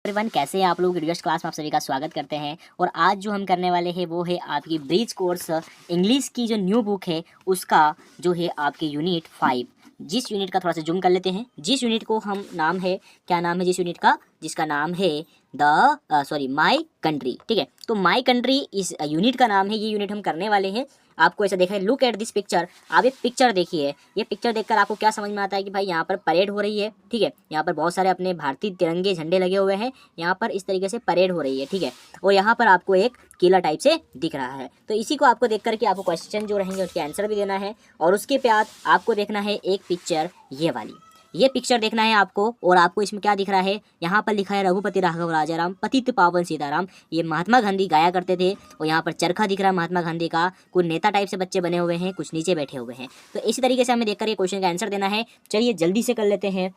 Everyone, कैसे हैं आप लोग। रिक्वेस्ट क्लास में आप सभी का स्वागत करते हैं। और आज जो हम करने वाले हैं वो है आपकी ब्रिज कोर्स इंग्लिश की जो न्यू बुक है उसका जो है आपके यूनिट 5। जिस यूनिट का थोड़ा सा जूम कर लेते हैं, जिस यूनिट को हम नाम है, क्या नाम है जिस यूनिट का, जिसका नाम है माई कंट्री। ठीक है, तो माई कंट्री इस यूनिट का नाम है। ये यूनिट हम करने वाले हैं। आपको ऐसा देखा है, लुक एट दिस पिक्चर। आप एक पिक्चर देखिए, ये पिक्चर देखकर आपको क्या समझ में आता है कि भाई यहाँ पर परेड हो रही है। ठीक है, यहाँ पर बहुत सारे अपने भारतीय तिरंगे झंडे लगे हुए हैं। यहाँ पर इस तरीके से परेड हो रही है। ठीक है, और यहाँ पर आपको एक किला टाइप से दिख रहा है। तो इसी को आपको देख करके आपको क्वेश्चन जो रहेंगे उसके आंसर भी देना है। और उसके बाद आपको देखना है एक पिक्चर, ये वाली, ये पिक्चर देखना है आपको। और आपको इसमें क्या दिख रहा है, यहाँ पर लिखा है रघुपति राघव राजाराम पतित पावन सीताराम। ये महात्मा गांधी गाया करते थे। और यहाँ पर चरखा दिख रहा है महात्मा गांधी का। कुछ नेता टाइप से बच्चे बने हुए हैं, कुछ नीचे बैठे हुए हैं। तो इसी तरीके से हमें देखकर ये क्वेश्चन का आंसर देना है। चलिए जल्दी से कर लेते हैं।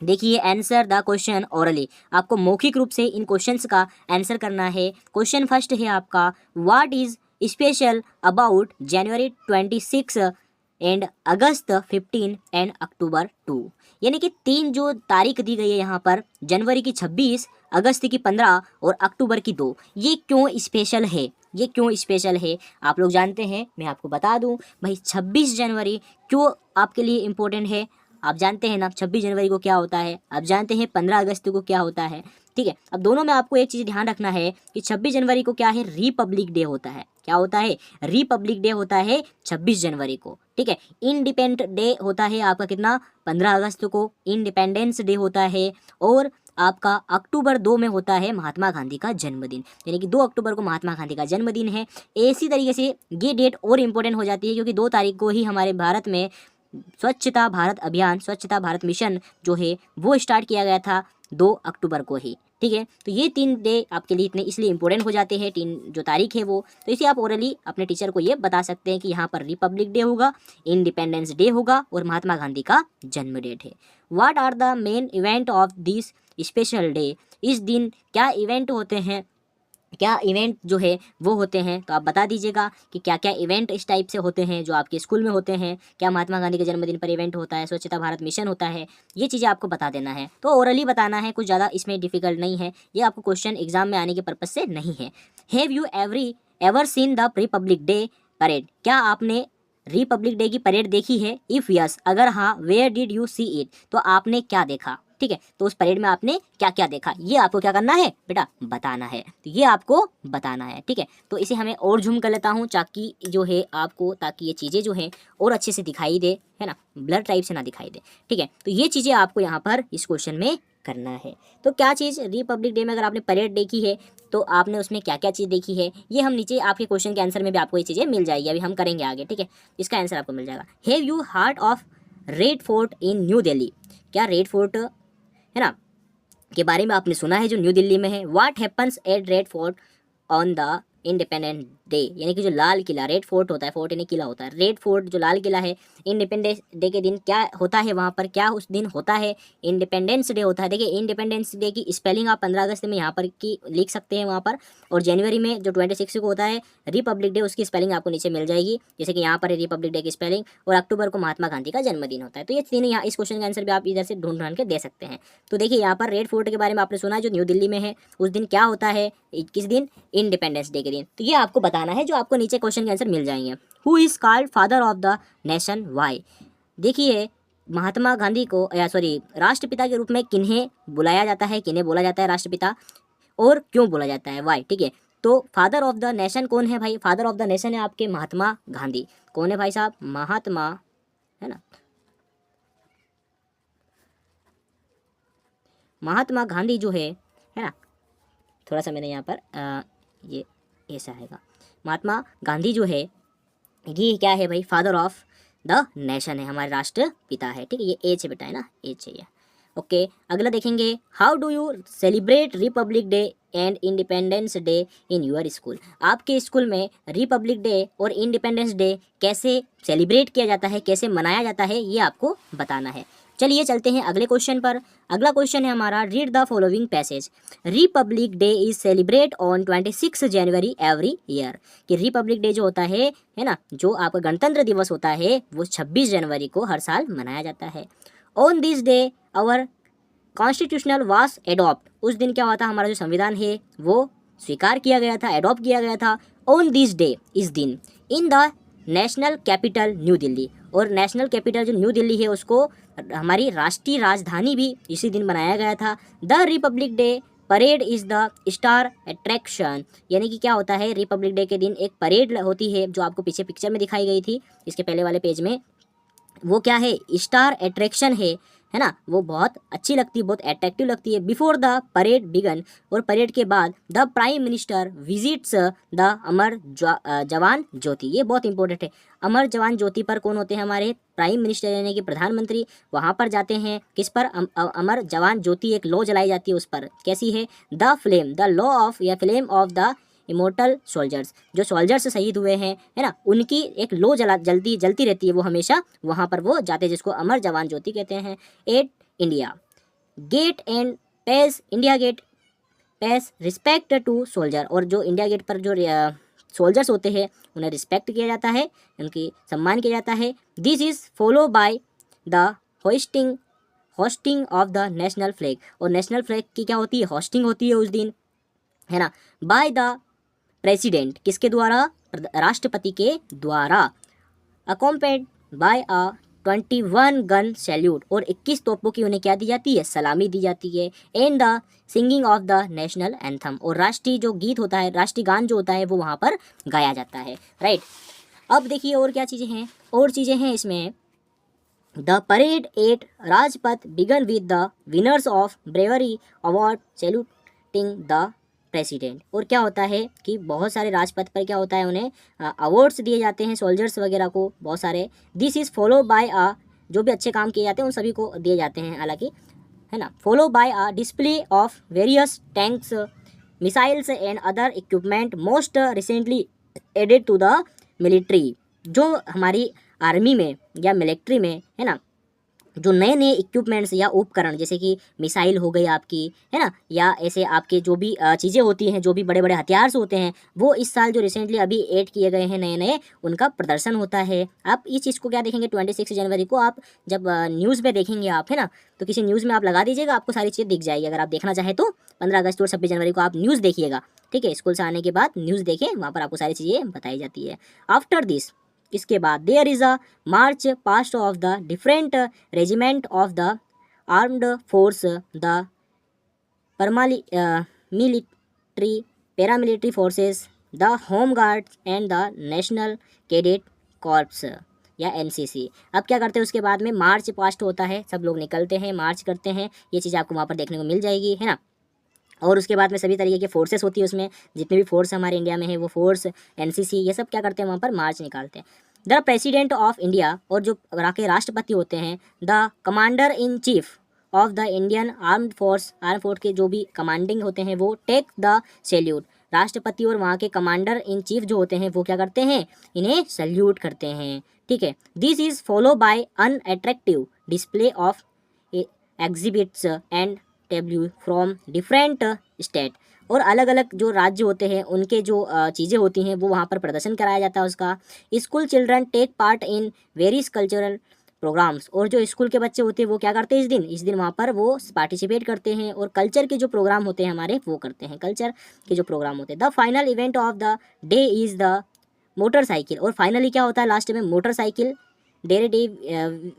देखिए, आंसर द क्वेश्चन ओरली। आपको मौखिक रूप से इन क्वेश्चंस का आंसर करना है। क्वेश्चन फर्स्ट है आपका, what is special about January 26 and August 15 and October 2। यानी कि 3 जो तारीख दी गई है यहाँ पर, जनवरी की 26, अगस्त की 15 और अक्टूबर की 2, ये क्यों स्पेशल है, ये क्यों स्पेशल है आप लोग जानते हैं। मैं आपको बता दूं भाई, 26 जनवरी क्यों आपके लिए इम्पोर्टेंट है। आप जानते हैं ना 26 जनवरी को क्या होता है, आप जानते हैं 15 अगस्त को क्या होता है। ठीक है, अब दोनों में आपको एक चीज़ ध्यान रखना है कि 26 जनवरी को क्या है, रिपब्लिक डे होता है। क्या होता है, रिपब्लिक डे होता है 26 जनवरी को। ठीक है, इंडिपेंडेंट डे होता है आपका कितना, 15 अगस्त को इंडिपेंडेंस डे होता है। और आपका अक्टूबर 2 में होता है महात्मा गांधी का जन्मदिन, यानी कि 2 अक्टूबर को महात्मा गांधी का जन्मदिन है। इसी तरीके से ये डेट और इम्पोर्टेंट हो जाती है क्योंकि 2 तारीख को ही हमारे भारत में स्वच्छता भारत अभियान, स्वच्छता भारत मिशन जो है वो स्टार्ट किया गया था 2 अक्टूबर को ही। ठीक है, तो ये 3 डे आपके लिए इतने इसलिए इंपॉर्टेंट हो जाते हैं, 3 जो तारीख है वो। तो इसे आप ओरली अपने टीचर को ये बता सकते हैं कि यहाँ पर रिपब्लिक डे होगा, इंडिपेंडेंस डे होगा और महात्मा गांधी का जन्म डेट है। What are the main event of this special day. इस दिन क्या इवेंट होते हैं, क्या इवेंट जो है वो होते हैं, तो आप बता दीजिएगा कि क्या क्या इवेंट इस टाइप से होते हैं जो आपके स्कूल में होते हैं। क्या महात्मा गांधी के जन्मदिन पर इवेंट होता है, स्वच्छता भारत मिशन होता है, ये चीज़ें आपको बता देना है। तो ओरली बताना है, कुछ ज़्यादा इसमें डिफिकल्ट नहीं है। ये आपको क्वेश्चन एग्जाम में आने के पर्पज से नहीं है। Have you ever seen the Republic day parade. क्या आपने रिपब्लिक डे की परेड देखी है। इफ़ यस, अगर हाँ, where did you see it, तो आपने क्या देखा। ठीक है, तो उस परेड में आपने क्या क्या देखा, ये आपको क्या करना है बेटा, बताना है। तो ये आपको बताना है। ठीक है, तो इसे हमें और जूम कर लेता हूँ ताकि जो है आपको, ताकि ये चीज़ें जो है और अच्छे से दिखाई दे, है ना, ब्लर टाइप से ना दिखाई दे। ठीक है, तो ये चीज़ें आपको यहाँ पर इस क्वेश्चन में करना है। तो क्या चीज़, रिपब्लिक डे में अगर आपने परेड देखी है तो आपने उसमें क्या क्या चीज़ देखी है, ये हम नीचे आपके क्वेश्चन के आंसर में भी आपको ये चीज़ें मिल जाएगी। अभी हम करेंगे आगे। ठीक है, इसका आंसर आपको मिल जाएगा। Have you heard of red fort in new Delhi. क्या रेड फोर्ट है ना के बारे में आपने सुना है जो न्यू दिल्ली में है। What happens at red fort on the independence day. यानी कि जो लाल किला, रेड फोर्ट होता है, फोर्ट यानी किला होता है, रेड फोर्ट जो लाल किला है, इंडिपेंडेंस डे के दिन क्या होता है वहाँ पर, क्या उस दिन होता है, इंडिपेंडेंस डे होता है। देखिए, इंडिपेंडेंस डे की स्पेलिंग आप 15 अगस्त में यहाँ पर की लिख सकते हैं वहाँ पर। और जनवरी में जो 26 को होता है रिपब्लिक डे, उसकी स्पेलिंग आपको नीचे मिल जाएगी। जैसे कि यहाँ पर है रिपब्लिक डे की स्पेलिंग। और अक्टूबर को महात्मा गांधी का जन्मदिन होता है। तो ये तीनों यहाँ इस क्वेश्चन का आंसर भी आप इधर से ढूंढ ढूंढ के दे सकते हैं। तो देखिए, यहाँ पर रेड फोर्ट के बारे में आपने सुना है जो न्यू दिल्ली में है, उस दिन क्या होता है, किस दिन, इंडिपेंडेंस डे के दिन। तो ये आपको बताना है, जो आपको नीचे क्वेश्चन के आंसर मिल जाएंगे। Who is called father of the nation, why. देखिए, महात्मा गांधी को, या सॉरी, राष्ट्रपिता के रूप में किन्हें बुलाया जाता है, किन्हें बोला जाता है राष्ट्रपिता, और क्यों बोला जाता है, वाई। ठीक है, तो फादर ऑफ द नेशन कौन है भाई, फादर ऑफ द नेशन है आपके महात्मा गांधी। कौन है भाई साहब, महात्मा, है ना, महात्मा गांधी जो है ना, थोड़ा सा मैंने यहाँ पर ये ऐसा आएगा, महात्मा गांधी जो है ये क्या है भाई, फादर ऑफ द नेशन है, हमारे राष्ट्रपिता है। ठीक है, ये एच है बेटा, है ना, एच है ये। ओके, अगला देखेंगे, how do you celebrate republic day and independence day in your school. आपके स्कूल में रिपब्लिक डे और इंडिपेंडेंस डे कैसे सेलिब्रेट किया जाता है, कैसे मनाया जाता है, ये आपको बताना है। चलिए चलते हैं अगले क्वेश्चन पर। अगला क्वेश्चन है हमारा, read the following passage. Republic day is celebrate on 26 January every year. कि रिपब्लिक डे जो होता है ना, जो आपका गणतंत्र दिवस होता है, वो 26 जनवरी को हर साल मनाया जाता है। On this day our constitutional was adopt, उस दिन क्या हुआ था, हमारा जो संविधान है वो स्वीकार किया गया था, एडॉप्ट किया गया था। ऑन दिस डे, इस दिन, in the national capital new Delhi, और नेशनल कैपिटल जो न्यू दिल्ली है उसको हमारी राष्ट्रीय राजधानी भी इसी दिन बनाया गया था। The Republic day parade is the star attraction, यानी कि क्या होता है, रिपब्लिक डे के दिन एक परेड होती है जो आपको पीछे पिक्चर में दिखाई गई थी, इसके पहले वाले पेज में, वो क्या है, स्टार अट्रैक्शन है ना, वो बहुत अच्छी लगती है, बहुत अट्रैक्टिव लगती है। बिफोर द परेड बिगन, और परेड के बाद the prime minister visits the Amar Jawan Jyoti, ये बहुत इंपॉर्टेंट है। अमर जवान ज्योति पर कौन होते हैं, हमारे प्राइम मिनिस्टर यानी कि प्रधानमंत्री वहाँ पर जाते हैं। किस पर, अमर जवान ज्योति, एक लौ जलाई जाती है उस पर, कैसी है, the flame, the law of या flame of the immortal soldiers, जो सोल्जर्स शहीद हुए हैं, है ना, उनकी एक लो जलती रहती है, वो हमेशा वहाँ पर वो जाते हैं, जिसको अमर जवान ज्योति कहते हैं। At India Gate and pays, India Gate pays respect to soldier, और जो इंडिया गेट पर जो सोल्जर्स होते हैं उन्हें रिस्पेक्ट किया जाता है, उनकी सम्मान किया जाता है। This is follow by the hosting of the national flag, और नेशनल फ्लैग की क्या होती है, होस्टिंग होती है उस दिन, है ना, बाय द प्रेसिडेंट, किसके द्वारा, राष्ट्रपति के द्वारा। अकॉम्पेड बाय अ 21 गन सैल्यूट, और 21 तोपों की उन्हें क्या दी जाती है, सलामी दी जाती है। And the singing of the national anthem, और राष्ट्रीय जो गीत होता है, राष्ट्रीय गान जो होता है वो वहाँ पर गाया जाता है, राइट। अब देखिए और क्या चीज़ें हैं, और चीज़ें हैं इसमें। The parade at Rajpath began with the winners of bravery award saluting the president, और क्या होता है कि बहुत सारे राजपथ पर क्या होता है, उन्हें अवार्ड्स दिए जाते हैं, सोल्जर्स वगैरह को बहुत सारे। दिस इज़ फॉलो बाय अ, जो भी अच्छे काम किए जाते हैं उन सभी को दिए जाते हैं हालांकि, है ना, follow by a display of various tanks, missiles and other equipment most recently added to the military, जो हमारी आर्मी में या मिलिट्री में, है ना, जो नए नए इक्विपमेंट्स या उपकरण, जैसे कि मिसाइल हो गई आपकी, है ना, या ऐसे आपके जो भी चीज़ें होती हैं, जो भी बड़े बड़े हथियार होते हैं, वो इस साल जो रिसेंटली अभी ऐड किए गए हैं नए नए, उनका प्रदर्शन होता है। आप इस चीज़ को क्या देखेंगे, 26 जनवरी को आप जब न्यूज़ में देखेंगे आप, है ना, तो किसी न्यूज़ में आप लगा दीजिएगा, आपको सारी चीज़ें दिख जाएगी। अगर आप देखना चाहें तो 15 अगस्त और 26 जनवरी को आप न्यूज़ देखिएगा, ठीक है, स्कूल से आने के बाद न्यूज़ देखें, वहाँ पर आपको सारी चीज़ें बताई जाती है। आफ्टर दिस, इसके बाद there is a march past of the different regiment of the armed force, the military, paramilitary forces, the home guards and the national cadet corps या एनसीसी। अब क्या करते हैं, उसके बाद में मार्च पास्ट होता है, सब लोग निकलते हैं, मार्च करते हैं, ये चीज़ आपको वहाँ पर देखने को मिल जाएगी, है ना। और उसके बाद में सभी तरीके के फोर्सेस होती है, उसमें जितने भी फोर्स हमारे इंडिया में है वो फोर्स, एनसीसी, ये सब क्या करते हैं, वहाँ पर मार्च निकालते हैं। द प्रेसिडेंट ऑफ इंडिया, और जो के राष्ट्रपति होते हैं, the commander in chief of the Indian arm force के जो भी कमांडिंग होते हैं वो टेक द सैल्यूट, राष्ट्रपति और वहाँ के कमांडर इन चीफ जो होते हैं वो क्या करते हैं, इन्हें सैल्यूट करते हैं, ठीक है। This is follow by an attractive display of exhibits and tableau from different state, और अलग अलग जो राज्य होते हैं उनके जो चीज़ें होती हैं वो वहाँ पर प्रदर्शन कराया जाता है उसका। School children take part in various cultural programmes, और जो स्कूल के बच्चे होते हैं वो क्या करते हैं, इस दिन वहाँ पर वो पार्टिसिपेट करते हैं, और कल्चर के जो प्रोग्राम होते हैं हमारे वो करते हैं, कल्चर के जो प्रोग्राम होते हैं। The final event of the day is the motorcycle, और फाइनली क्या होता है लास्ट में, मोटरसाइकिल डेरे day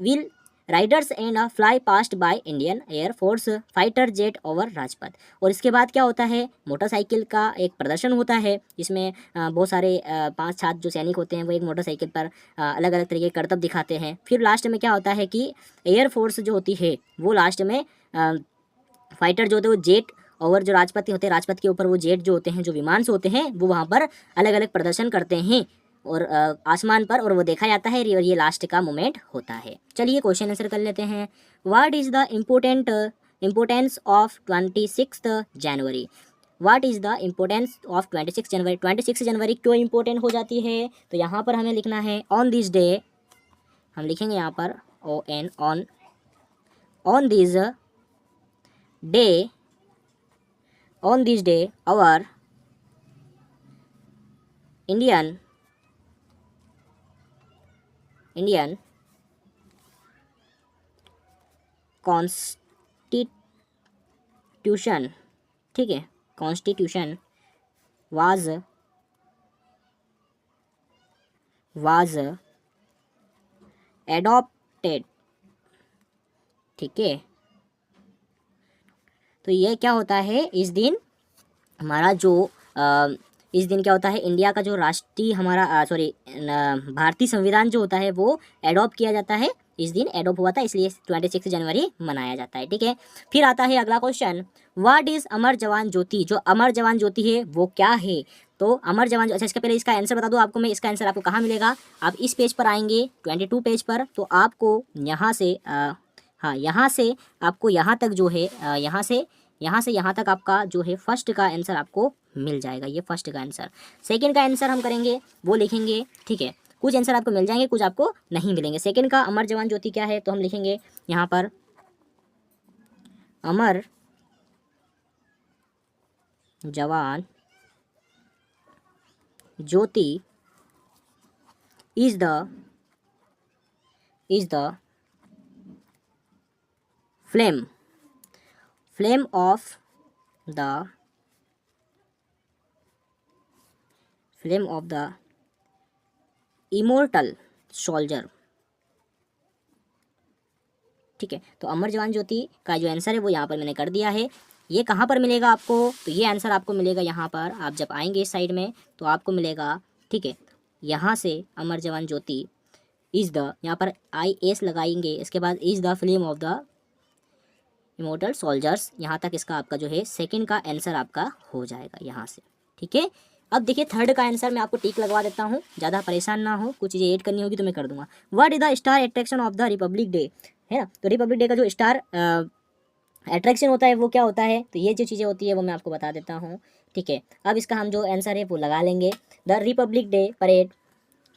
will Riders and fly passed by Indian air force fighter jet over Rajpath, और इसके बाद क्या होता है, मोटरसाइकिल का एक प्रदर्शन होता है, जिसमें बहुत सारे 5-7 जो सैनिक होते हैं वो एक मोटरसाइकिल पर अलग अलग तरीके के करतब दिखाते हैं। फिर लास्ट में क्या होता है कि एयरफोर्स जो होती है वो लास्ट में फाइटर जो होते हैं वो जेट ओवर जो राजपथ होते हैं, राजपथ के ऊपर वो जेट जो होते हैं, जो विमान से होते हैं, वो वहाँ पर अलग अलग प्रदर्शन करते हैं और आसमान पर, और वो देखा जाता है, और ये लास्ट का मोमेंट होता है। चलिए क्वेश्चन आंसर कर लेते हैं। What is the importance of 26 January, what is the importance of 26 जनवरी, 26 जनवरी क्यों इम्पोर्टेंट हो जाती है, तो यहाँ पर हमें लिखना है ऑन दिस डे, हम लिखेंगे यहाँ पर ON on this day, on this day our Indian constitution constitution, ठीक है, कॉन्स्टिट्यूशन वाज एडॉप्टेड, ठीक है। तो ये क्या होता है, इस दिन हमारा जो इस दिन क्या होता है, इंडिया का जो राष्ट्रीय हमारा भारतीय संविधान जो होता है वो एडॉप्ट किया जाता है, इस दिन एडॉप्ट हुआ था, इसलिए 26 जनवरी मनाया जाता है, ठीक है। फिर आता है अगला क्वेश्चन, व्हाट इज अमर जवान ज्योति, जो अमर जवान ज्योति है वो क्या है। तो अमर जवान, अच्छा इसका पहले इसका आंसर बता दूं आपको मैं, इसका आंसर आपको कहाँ मिलेगा, आप इस पेज पर आएंगे 22 पेज पर, तो आपको यहाँ से हाँ यहाँ से आपको यहाँ तक जो है यहाँ से यहाँ तक आपका जो है फर्स्ट का आंसर आपको मिल जाएगा, ये फर्स्ट का आंसर। सेकंड का आंसर हम करेंगे वो लिखेंगे, ठीक है, कुछ आंसर आपको मिल जाएंगे, कुछ आपको नहीं मिलेंगे। सेकंड का अमर जवान ज्योति क्या है, तो हम लिखेंगे यहाँ पर Amar Jawan Jyoti is the flame of the immortal soldier, ठीक है। तो अमर जवान ज्योति का जो आंसर है वो यहाँ पर मैंने कर दिया है। ये कहाँ पर मिलेगा आपको, तो ये आंसर आपको मिलेगा यहाँ पर, आप जब आएंगे इस साइड में तो आपको मिलेगा, ठीक है, यहाँ से अमर जवान ज्योति इज़ द, यहाँ पर IS लगाएंगे, इसके बाद is the flame of the immortal soldiers, यहाँ तक इसका आपका जो है सेकंड का आंसर आपका हो जाएगा यहाँ से, ठीक है। अब देखिए थर्ड का आंसर मैं आपको टिक लगवा देता हूँ, ज़्यादा परेशान ना हो, कुछ चीज़ें ऐड करनी होगी तो मैं कर दूंगा। What is the star attraction of the Republic day, है ना। तो रिपब्लिक डे का जो स्टार अट्रैक्शन होता है वो क्या होता है, तो ये जो चीज़ें होती है वो मैं आपको बता देता हूँ, ठीक है। अब इसका हम जो आंसर है वो लगा लेंगे, द रिपब्लिक डे परेड,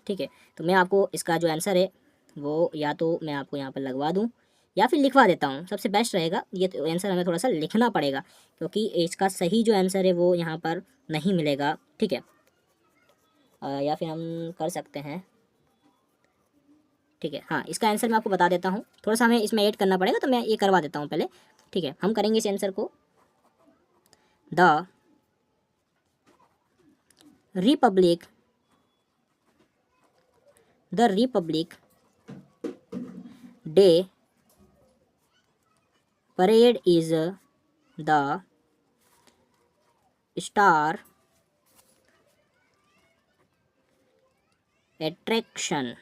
ठीक है। तो मैं आपको इसका जो आंसर है वो या तो मैं आपको यहाँ पर लगवा दूँ या फिर लिखवा देता हूँ, सबसे बेस्ट रहेगा। ये तो आंसर हमें थोड़ा सा लिखना पड़ेगा क्योंकि इसका सही जो आंसर है वो यहाँ पर नहीं मिलेगा, ठीक है। या फिर हम कर सकते हैं, ठीक है, हाँ इसका आंसर मैं आपको बता देता हूँ, थोड़ा सा हमें इसमें ऐड करना पड़ेगा तो मैं ये करवा देता हूँ पहले, ठीक है। हम करेंगे इस आंसर को, the Republic day parade is the star attraction,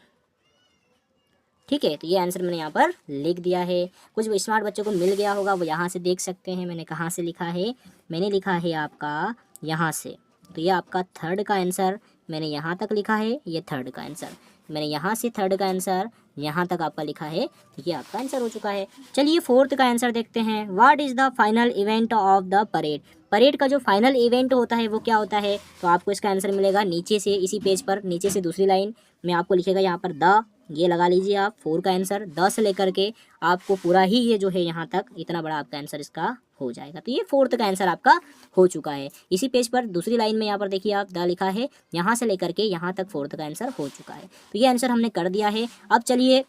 ठीक है। तो ये आंसर मैंने यहाँ पर लिख दिया है। कुछ स्मार्ट बच्चों को मिल गया होगा, वो यहाँ से देख सकते हैं मैंने कहाँ से लिखा है, मैंने लिखा है आपका यहाँ से। तो ये आपका थर्ड का आंसर मैंने यहाँ तक लिखा है, ये थर्ड का आंसर मैंने यहाँ से थर्ड का आंसर यहाँ तक आपका लिखा है, ये आपका आंसर हो चुका है। चलिए फोर्थ का आंसर देखते हैं, what is the final event of the parade, parade का जो फाइनल इवेंट होता है वो क्या होता है। तो आपको इसका आंसर मिलेगा नीचे से, इसी पेज पर नीचे से दूसरी लाइन में आपको लिखेगा यहाँ पर द, ये लगा लीजिए आप, 4 का आंसर 10 से लेकर के आपको पूरा ही ये जो है यहाँ तक इतना बड़ा आपका आंसर इसका हो जाएगा। तो ये फोर्थ का आंसर आपका हो चुका है। इसी पेज पर दूसरी लाइन में यहाँ पर देखिए आप द लिखा है, यहाँ से लेकर के यहाँ तक फोर्थ का आंसर हो चुका है। तो ये आंसर हमने कर दिया है। अब चलिए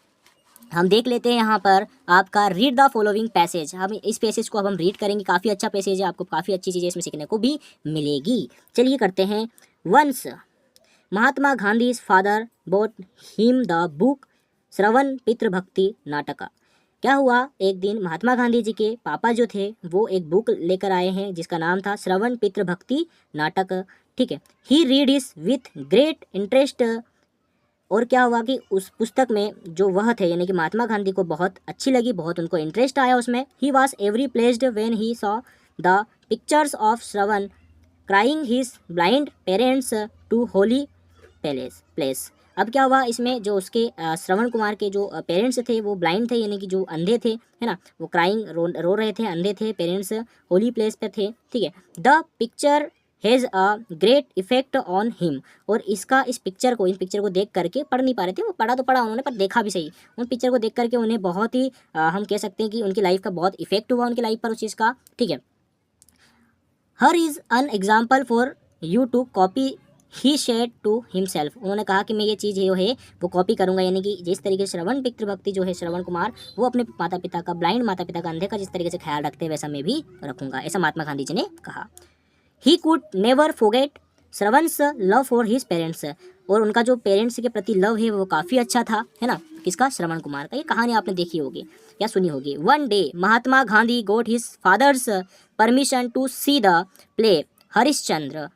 हम देख लेते हैं यहाँ पर आपका रीड द फॉलोइंग पैसेज। हम इस पैसेज को अब हम रीड करेंगे, काफ़ी अच्छा पैसेज है, आपको काफ़ी अच्छी चीज़ें इसमें सीखने को भी मिलेगी। चलिए करते हैं। Once Mahatma Gandhi's father bought him the book Shravan Pitribhakti Nataka. क्या हुआ, एक दिन महात्मा गांधी जी के पापा जो थे वो एक बुक लेकर आए हैं जिसका नाम था श्रवण पितृभक्ति नाटक, ठीक है। He read is with great interest, और क्या हुआ कि उस पुस्तक में जो वह थे यानी कि महात्मा गांधी को बहुत अच्छी लगी, बहुत उनको इंटरेस्ट आया उसमें। He was every placed when he saw the pictures of Shravan crying his blind parents to holy place. अब क्या हुआ, इसमें जो उसके श्रवण कुमार के जो पेरेंट्स थे वो ब्लाइंड थे यानी कि जो अंधे थे, है ना, वो क्राइंग रो रहे थे, अंधे थे, पेरेंट्स होली प्लेस पे थे, ठीक है। The picture has a great effect on him, और इसका इस पिक्चर को, इन पिक्चर को देख करके, पढ़ नहीं पा रहे थे वो, पढ़ा तो पढ़ा उन्होंने पर देखा भी सही, उन पिक्चर को देख करके उन्हें बहुत ही हम कह सकते हैं कि उनकी लाइफ का बहुत इफेक्ट हुआ उनकी लाइफ पर उस चीज़ का, ठीक है। Here is an example for you to copy he said to himself, उन्होंने कहा कि मैं ये चीज़ है वो कॉपी करूँगा, यानी कि जिस तरीके से श्रवण पितृभक्ति जो है श्रवण कुमार वो अपने माता पिता का, ब्लाइंड माता पिता का, अंधे का जिस तरीके से ख्याल रखते हैं वैसा मैं भी रखूँगा, ऐसा महात्मा गांधी जी ने कहा। He could never forget Shravan's love for his parents, और उनका जो पेरेंट्स के प्रति लव है वो काफ़ी अच्छा था, है ना, किसका, श्रवण कुमार का। ये कहानी आपने देखी होगी या सुनी होगी। One day Mahatma Gandhi got his father's permission to see the play Harishchandra.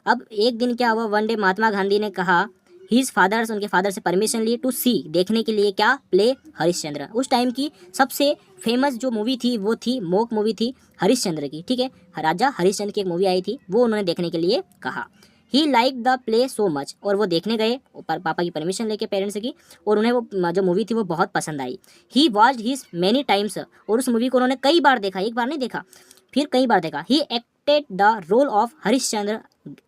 अब एक दिन क्या हुआ, वन डे महात्मा गांधी ने कहा, हिज फादर्स, उनके फादर से परमिशन ली, टू सी, देखने के लिए, क्या, प्ले हरिश्चंद्र। उस टाइम की सबसे फेमस जो मूवी थी वो थी, मोक मूवी थी हरिश्चंद्र की, ठीक है, राजा हरिश्चंद्र की एक मूवी आई थी, वो उन्होंने देखने के लिए कहा। He liked the play so much, और वो देखने गए पापा की परमिशन लेके, पेरेंट्स की, और उन्हें वो जो मूवी थी वो बहुत पसंद आई। ही वॉच्ड हिज मैनी टाइम्स, और उस मूवी को उन्होंने कई बार देखा, एक बार नहीं देखा, फिर कई बार देखा। He acted the role of Harishchandra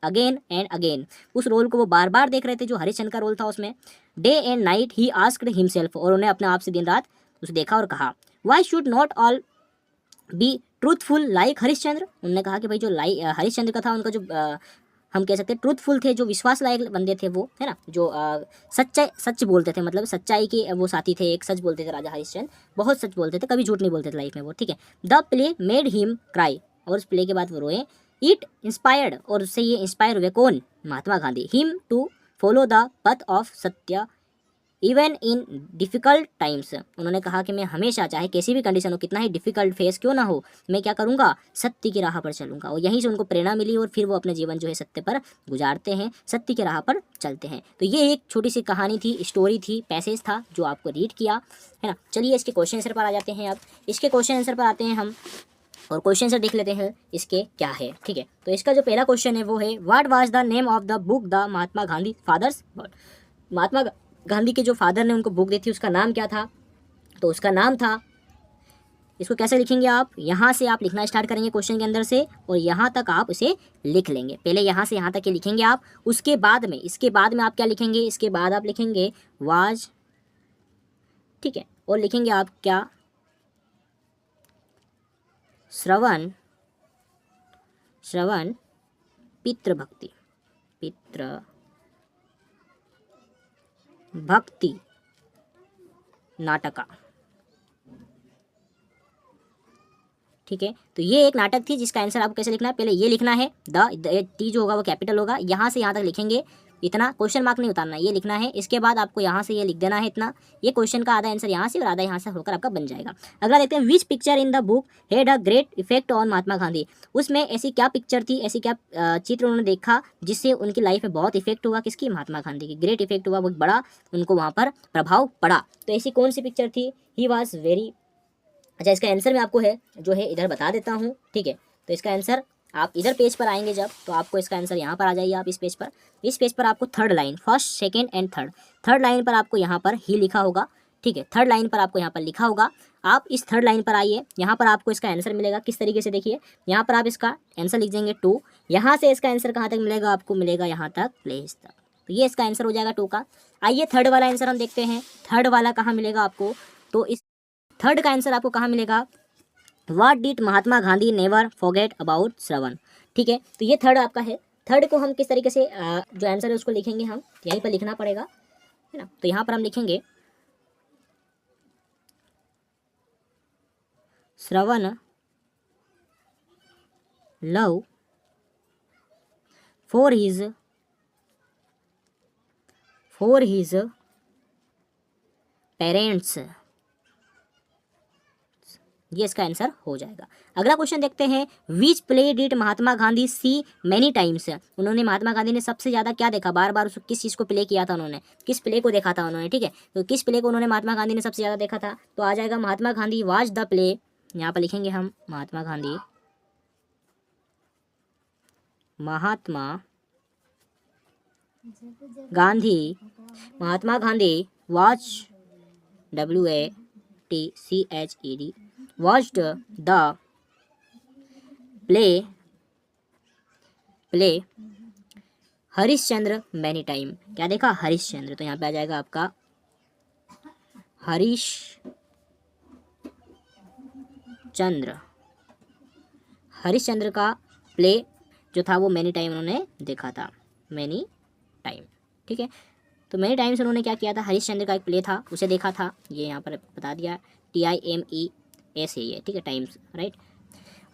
again and again, उस रोल को वो बार बार देख रहे थे जो हरिश्चंद्र का रोल था उसमें। Day and night he asked himself, और उन्हें अपने आप से दिन रात उसे देखा और कहा, why should not all be truthful like Harishchandra. उन्होंने कहा कि भाई जो हरिश्चंद्र का था, उनका जो हम कह सकते हैं ट्रूथफुल थे, जो विश्वास लायक बंदे थे वो, है ना, जो सच बोलते थे, मतलब सच्चाई के वो साथी थे, एक सच बोलते थे राजा हरिश्चंद्र, बहुत सच बोलते थे, कभी झूठ नहीं बोलते थे लाइफ में वो, ठीक है। The play made him cry, और उस प्ले के बाद वो रोए। इट इंस्पायर्ड, और उससे ये इंस्पायर हुए, कौन, Mahatma Gandhi, him to follow the path of satya even in difficult times. उन्होंने कहा कि मैं हमेशा, चाहे कैसी भी कंडीशन हो, कितना ही डिफ़िकल्ट फेस क्यों ना हो, मैं क्या करूँगा, सत्य की राह पर चलूँगा। और यहीं से उनको प्रेरणा मिली, और फिर वो अपने जीवन जो है सत्य पर गुजारते हैं, सत्य की राह पर चलते हैं। तो ये एक छोटी सी कहानी थी, स्टोरी थी, पैसेज था जो आपको रीड किया, है ना। चलिए इसके क्वेश्चन आंसर पर आ जाते हैं। अब इसके क्वेश्चन आंसर पर आते हैं हम, और क्वेश्चन आंसर देख लेते हैं इसके क्या है, ठीक है। तो इसका जो पहला क्वेश्चन है वो है, what was the name of the book the Mahatma Gandhi father's bought. Mahatma Gandhi के जो फादर ने उनको बुक दी थी उसका नाम क्या था, तो उसका नाम था, इसको कैसे लिखेंगे आप, यहाँ से आप लिखना स्टार्ट करेंगे क्वेश्चन के अंदर से, और यहाँ तक आप उसे लिख लेंगे। पहले यहाँ से यहाँ तक के लिखेंगे आप, उसके बाद में, इसके बाद में आप क्या लिखेंगे, इसके बाद आप लिखेंगे वाज, ठीक है, और लिखेंगे आप क्या, श्रवण पितृभक्ति नाटका, ठीक है। तो ये एक नाटक थी जिसका आंसर आपको कैसे लिखना है, पहले ये लिखना है, द टी जो होगा वो कैपिटल होगा, यहाँ से यहाँ तक लिखेंगे, इतना क्वेश्चन मार्क नहीं उतारना, ये लिखना है। इसके बाद आपको यहाँ से ये लिख देना है इतना, ये क्वेश्चन का आधा आंसर यहाँ से और आधा यहाँ से होकर आपका बन जाएगा। अगला देखते हैं, which picture in the book had a great effect on Mahatma Gandhi. उसमें ऐसी क्या पिक्चर थी, ऐसी क्या चित्र उन्होंने देखा जिससे उनकी लाइफ में बहुत इफेक्ट हुआ, किसकी, महात्मा गांधी की, ग्रेट इफेक्ट हुआ, बहुत बड़ा उनको वहाँ पर प्रभाव पड़ा। तो ऐसी कौन सी पिक्चर थी, ही वॉज वेरी, अच्छा इसका आंसर मैं आपको है जो है इधर बता देता हूँ, ठीक है। तो इसका आंसर आप इधर पेज पर आएंगे जब, तो आपको इसका आंसर यहाँ पर आ जाइए आप, इस पेज पर आपको third line, first second and third line पर आपको यहाँ पर ही लिखा होगा, ठीक है, थर्ड लाइन पर आपको यहाँ पर लिखा होगा। आप इस थर्ड लाइन पर आइए, यहाँ पर आपको इसका आंसर मिलेगा, किस तरीके से देखिए, यहाँ पर आप इसका आंसर लिख देंगे 2, यहाँ से इसका आंसर कहाँ तक मिलेगा, आपको मिलेगा यहाँ तक, प्लेस तक, तो ये इसका आंसर हो जाएगा 2 का। आइए थर्ड वाला आंसर हम देखते हैं, थर्ड वाला कहाँ मिलेगा आपको, तो इस थर्ड का आंसर आपको कहाँ मिलेगा, what did Mahatma Gandhi never forget about Shravan, ठीक है। तो ये थर्ड आपका है। थर्ड को हम किस तरीके से जो आंसर है उसको लिखेंगे, हम यहीं पर लिखना पड़ेगा, है ना। तो यहाँ पर हम लिखेंगे श्रवण लव फॉर हिज पेरेंट्स, ये इसका आंसर हो जाएगा। अगला क्वेश्चन देखते हैं, which play did Mahatma Gandhi see many times. उन्होंने, महात्मा गांधी ने सबसे ज़्यादा क्या देखा, बार बार उसको किस चीज़ को प्ले किया था उन्होंने, किस प्ले को देखा था उन्होंने, ठीक है। तो किस प्ले को उन्होंने, महात्मा गांधी ने सबसे ज़्यादा देखा था, तो आ जाएगा Mahatma Gandhi watch the play, यहाँ पर लिखेंगे हम Mahatma Gandhi watch WATCHED watched the play Harishchandra many time, क्या देखा, हरिश्चंद्र, तो यहाँ पे आ जाएगा आपका हरिश्चंद्र का प्ले जो था वो मैनी टाइम उन्होंने देखा था, मैनी टाइम। ठीक है, तो मेनी टाइम्स उन्होंने क्या किया था, हरीशचंद्र का एक प्ले था उसे देखा था, ये यहाँ पर बता दिया, TIMES है ये। ठीक है, टाइम्स, राइट।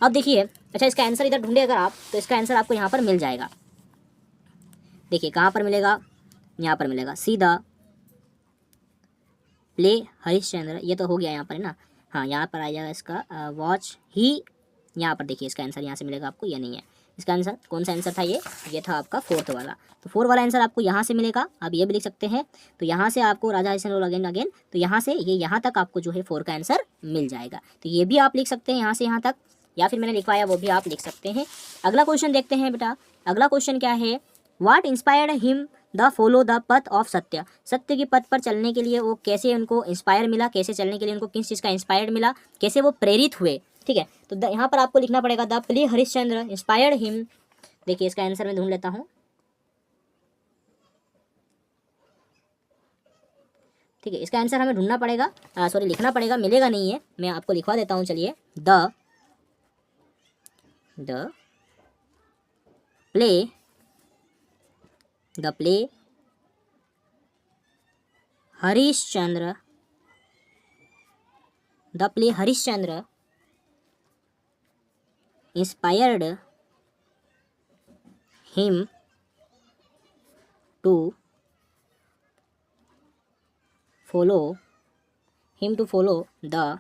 अब देखिए, अच्छा इसका आंसर इधर ढूंढे अगर आप, तो इसका आंसर आपको यहाँ पर मिल जाएगा। देखिए कहाँ पर मिलेगा, यहाँ पर मिलेगा, सीधा प्ले हरीशचंद्र, ये तो हो गया यहाँ पर है ना। हाँ, यहाँ पर आ जाएगा इसका वॉच ही, यहाँ पर देखिए इसका आंसर यहाँ से मिलेगा आपको, ये नहीं है इसका आंसर। कौन सा आंसर था ये था आपका फोर्थ वाला। तो फोर्थ वाला आंसर आपको यहाँ से मिलेगा, आप ये भी लिख सकते हैं। तो यहाँ से आपको राजा हरिश्चंद्र अगेन अगेन, तो यहाँ से ये यहाँ तक आपको जो है 4 का आंसर मिल जाएगा। तो ये भी आप लिख सकते हैं यहाँ से यहाँ तक, या फिर मैंने लिखवाया वो भी आप लिख सकते हैं। अगला क्वेश्चन देखते हैं बेटा। अगला क्वेश्चन क्या है, what inspired him the follow the path of सत्य। सत्य की पथ पर चलने के लिए वो कैसे उनको इंस्पायर मिला, कैसे चलने के लिए उनको किस चीज़ का इंस्पायर्ड मिला, कैसे वो प्रेरित हुए। ठीक है, तो यहाँ पर आपको लिखना पड़ेगा the play Harishchandra inspired him. देखिए इसका आंसर मैं ढूंढ लेता हूँ। ठीक है, इसका आंसर हमें ढूंढना पड़ेगा, सॉरी लिखना पड़ेगा, मिलेगा नहीं है, मैं आपको लिखवा देता हूँ। चलिए, the play Harishchandra, the play Harishchandra inspired him to follow the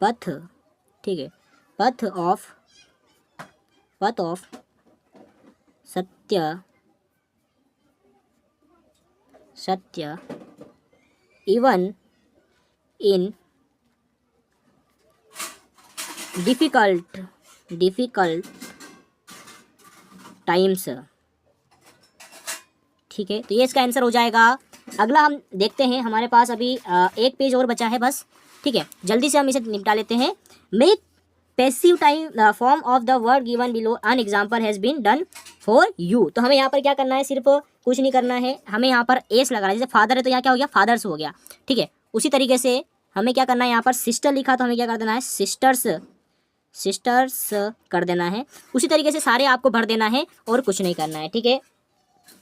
path, ठीक है, path of सत्य even in difficult times। ठीक है, तो ये इसका आंसर हो जाएगा। अगला हम देखते हैं, हमारे पास अभी एक पेज और बचा है बस। ठीक है, जल्दी से हम इसे निपटा लेते हैं। Make passive time form of the word given below, an example has been done for you. तो हमें यहाँ पर क्या करना है, सिर्फ कुछ नहीं करना है, हमें यहाँ पर एस लगाना है। जैसे फादर है तो यहाँ क्या हो गया, फादर्स हो गया। ठीक है, उसी तरीके से हमें क्या करना है, यहाँ पर सिस्टर लिखा तो हमें क्या कर देना है, सिस्टर्स कर देना है। उसी तरीके से सारे आपको भर देना है और कुछ नहीं करना है। ठीक है,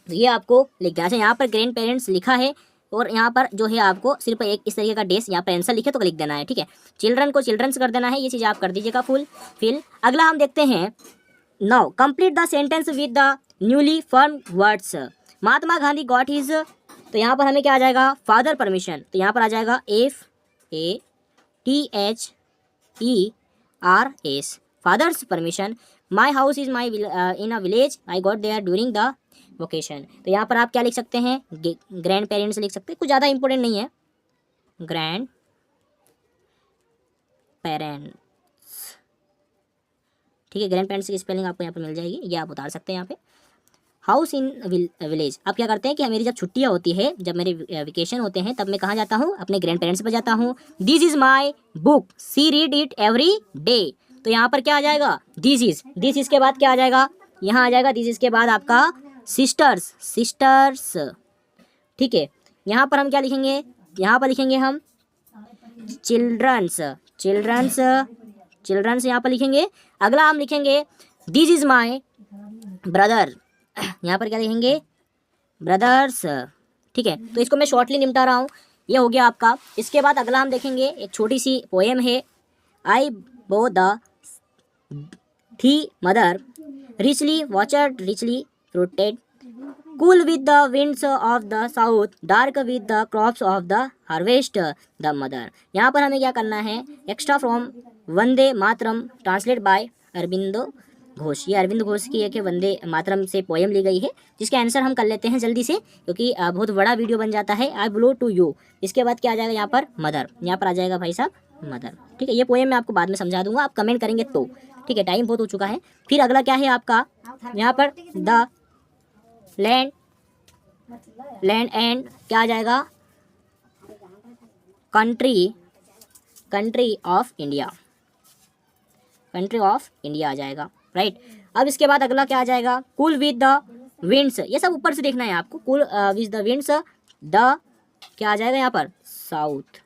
तो ये आपको लिख देना है। यहाँ पर ग्रैंड पेरेंट्स लिखा है और यहाँ पर जो है आपको सिर्फ एक इस तरीके का डेस यहाँ पर आंसर लिखे तो लिख देना है। ठीक है, चिल्ड्रन को चिल्ड्रंस कर देना है, ये चीज़ आप कर दीजिएगा फिल। अगला हम देखते हैं, now complete the sentence with the newly formed words. Mahatma Gandhi got his, तो यहाँ पर हमें क्या आ जाएगा, फादर परमिशन, तो यहाँ पर आ जाएगा FATHERS, father's permission. My house is my in a village, I got there during the vacation. तो यहाँ पर आप क्या लिख सकते हैं, ग्रैंड पेरेंट्स लिख सकते हैं, कुछ ज़्यादा इंपॉर्टेंट नहीं है, ग्रैंड पेरेंट्स। ठीक है, ग्रैंड पेरेंट्स की स्पेलिंग आपको यहाँ पर मिल जाएगी, ये आप उतार सकते हैं यहाँ पे। हाउस इन विलेज, आप क्या करते हैं कि मेरी जब छुट्टियाँ होती है, जब मेरे वेकेशन होते हैं, तब मैं कहाँ जाता हूँ, अपने ग्रैंड पेरेंट्स पर जाता हूँ। This is my book, see read it every day. तो यहाँ पर क्या आ जाएगा, दिस इज़ के बाद क्या आ जाएगा, यहाँ आ जाएगा दिस इज़ के बाद आपका सिस्टर्स। ठीक है, यहाँ पर हम क्या लिखेंगे, यहाँ पर लिखेंगे हम चिल्ड्रंस यहाँ पर लिखेंगे। अगला हम लिखेंगे दिस इज़ माई ब्रदर, यहाँ पर क्या लिखेंगे, ब्रदर्स। ठीक है, तो इसको मैं शॉर्टली निपटा रहा हूँ, ये हो गया आपका। इसके बाद अगला हम देखेंगे, एक छोटी सी पोएम है, आई बो द थी mother, richly watched, richly fruited, cool with the winds of the south, dark with the crops of the harvest, the mother। यहाँ पर हमें क्या करना है, extra from Vande Mataram, translate by Aurobindo Ghosh. ये अरविंद घोष की एक वंदे मातरम से पोएम ली गई है, जिसके आंसर हम कर लेते हैं जल्दी से, क्योंकि बहुत बड़ा वीडियो बन जाता है। आई बिलोंग टू यू, इसके बाद क्या आ जाएगा, यहाँ पर मदर, यहाँ पर आ जाएगा भाई साहब मदर। ठीक है, ये पोएम मैं आपको बाद में समझा दूंगा, आप कमेंट करेंगे तो। ठीक है, टाइम बहुत हो चुका है। फिर अगला क्या है आपका, यहाँ पर द लैंड एंड क्या आ जाएगा, कंट्री ऑफ इंडिया आ जाएगा, राइट। अब इसके बाद अगला क्या आ जाएगा, कूल विद द विंड्स, ये सब ऊपर से देखना है आपको। Cool with the winds, the क्या आ जाएगा यहाँ पर, साउथ।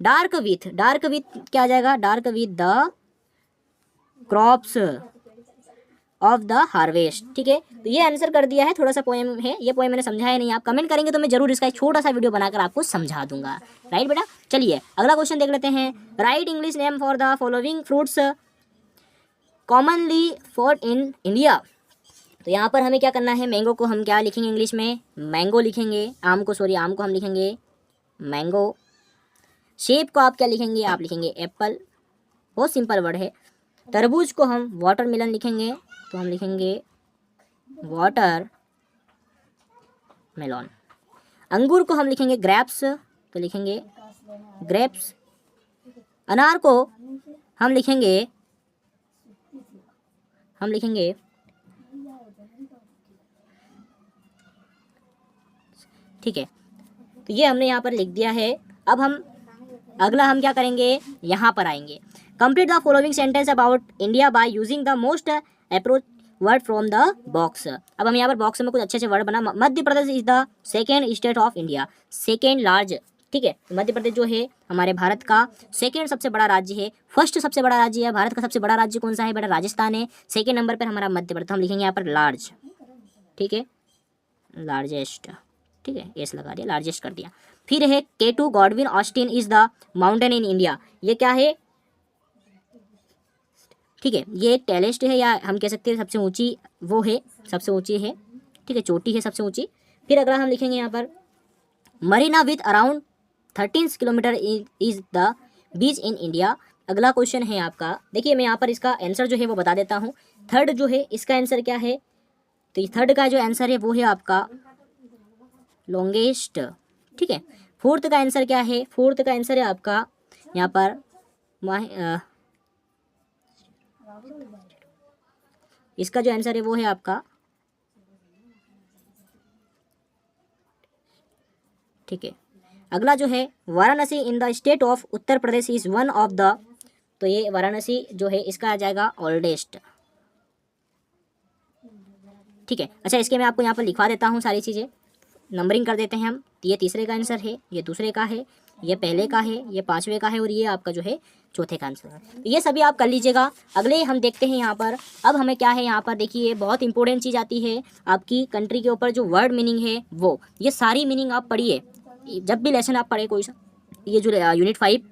डार्क विथ क्या आ जाएगा, dark with the crops, of the harvest. ठीक है, तो ये आंसर कर दिया है। थोड़ा सा पोएम है, ये पोएम मैंने समझाया नहीं, आप कमेंट करेंगे तो मैं जरूर इसका एक छोटा सा वीडियो बनाकर आपको समझा दूंगा। राइट बेटा, चलिए अगला क्वेश्चन देख लेते हैं। Right English name for the following fruits commonly for in India. तो यहाँ पर हमें क्या करना है, मैंगो को हम क्या लिखेंगे इंग्लिश में, मैंगो लिखेंगे। आम को हम लिखेंगे मैंगो। सेब को आप क्या लिखेंगे, आप लिखेंगे एप्पल, बहुत सिंपल वर्ड है। तरबूज को हम वाटरमेलन लिखेंगे, तो हम लिखेंगे वाटर मेलॉन। अंगूर को हम लिखेंगे ग्रेप्स, तो लिखेंगे ग्रेप्स। अनार को हम लिखेंगे ठीक है, तो ये हमने यहाँ पर लिख दिया है। अब हम अगला हम क्या करेंगे, यहाँ पर आएंगे। Complete the following sentence about India by using the most approach word from the box. अब हम यहाँ पर बॉक्स में कुछ अच्छे अच्छे वर्ड बना। Madhya Pradesh is the second state of India, second large. ठीक है, तो मध्य प्रदेश जो है हमारे भारत का सेकेंड सबसे बड़ा राज्य है। फर्स्ट सबसे बड़ा राज्य है भारत का, सबसे बड़ा राज्य कौन सा है बेटा, राजस्थान है। सेकेंड नंबर पर हमारा मध्य प्रदेश, हम लिखेंगे यहाँ पर लार्ज। ठीक है, लार्जेस्ट। ठीक है, एस लगा दिया, लार्जेस्ट कर दिया। फिर है K2 Godwin Austen is the mountain in India. ये क्या है, ठीक है, ये एक टेलेस्ट है, या हम कह सकते हैं सबसे ऊंची वो है, सबसे ऊंची है। ठीक है, चोटी है सबसे ऊंची। फिर अगला हम लिखेंगे यहाँ पर Marina with around 13 kilometre is the beach in India. अगला क्वेश्चन है आपका, देखिए मैं यहाँ पर इसका आंसर जो है वो बता देता हूँ। थर्ड जो है इसका आंसर क्या है, तो थर्ड का जो आंसर है वो है आपका लॉन्गेस्ट। ठीक है, फोर्थ का आंसर क्या है, फोर्थ का आंसर है आपका यहाँ पर इसका जो आंसर है वो है आपका, ठीक है। अगला जो है Varanasi in the state of Uttar Pradesh is one of the, तो ये वाराणसी जो है इसका आ जाएगा ओल्डेस्ट। ठीक है, अच्छा इसके मैं आपको यहाँ पर लिखवा देता हूँ सारी चीज़ें, नंबरिंग कर देते हैं हम। ये तीसरे का आंसर है, ये दूसरे का है, ये पहले का है, ये पांचवे का है, और ये आपका जो है चौथे का आंसर है। तो ये सभी आप कर लीजिएगा। अगले हम देखते हैं यहाँ पर, अब हमें क्या है यहाँ पर देखिए बहुत इंपॉर्टेंट चीज़ आती है आपकी कंट्री के ऊपर, जो वर्ड मीनिंग है वो, ये सारी मीनिंग आप पढ़िए जब भी लेसन आप पढ़े कोई सा, ये जो यूनिट 5,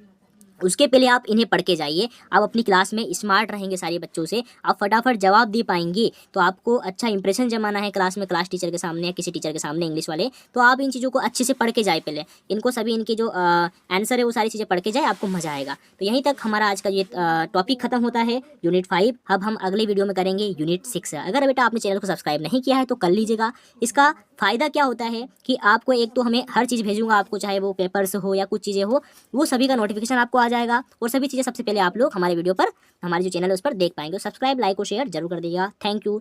उसके पहले आप इन्हें पढ़ के जाइए। आप अपनी क्लास में स्मार्ट रहेंगे सारे बच्चों से, आप फटाफट जवाब दे पाएंगे। तो आपको अच्छा इंप्रेशन जमाना है क्लास में, क्लास टीचर के सामने या किसी टीचर के सामने इंग्लिश वाले, तो आप इन चीज़ों को अच्छे से पढ़ के जाए। पहले इनको सभी इनके जो आंसर है वो सारी चीज़ें पढ़ के जाए, आपको मजा आएगा। तो यहीं तक हमारा आज का ये टॉपिक खत्म होता है यूनिट 5। अब हम अगले वीडियो में करेंगे यूनिट 6। अगर बेटा आपने चैनल को सब्सक्राइब नहीं किया है तो कर लीजिएगा। इसका फ़ायदा क्या होता है कि आपको एक तो हमें हर चीज़ भेजूंगा आपको, चाहे वो पेपर्स हो या कुछ चीज़ें हो, वो सभी का नोटिफिकेशन आपको आ जाएगा, और सभी चीज़ें सबसे पहले आप लोग हमारे वीडियो पर, हमारे जो चैनल है उस पर देख पाएंगे। सब्सक्राइब, लाइक और शेयर जरूर कर दीजिएगा। Thank you.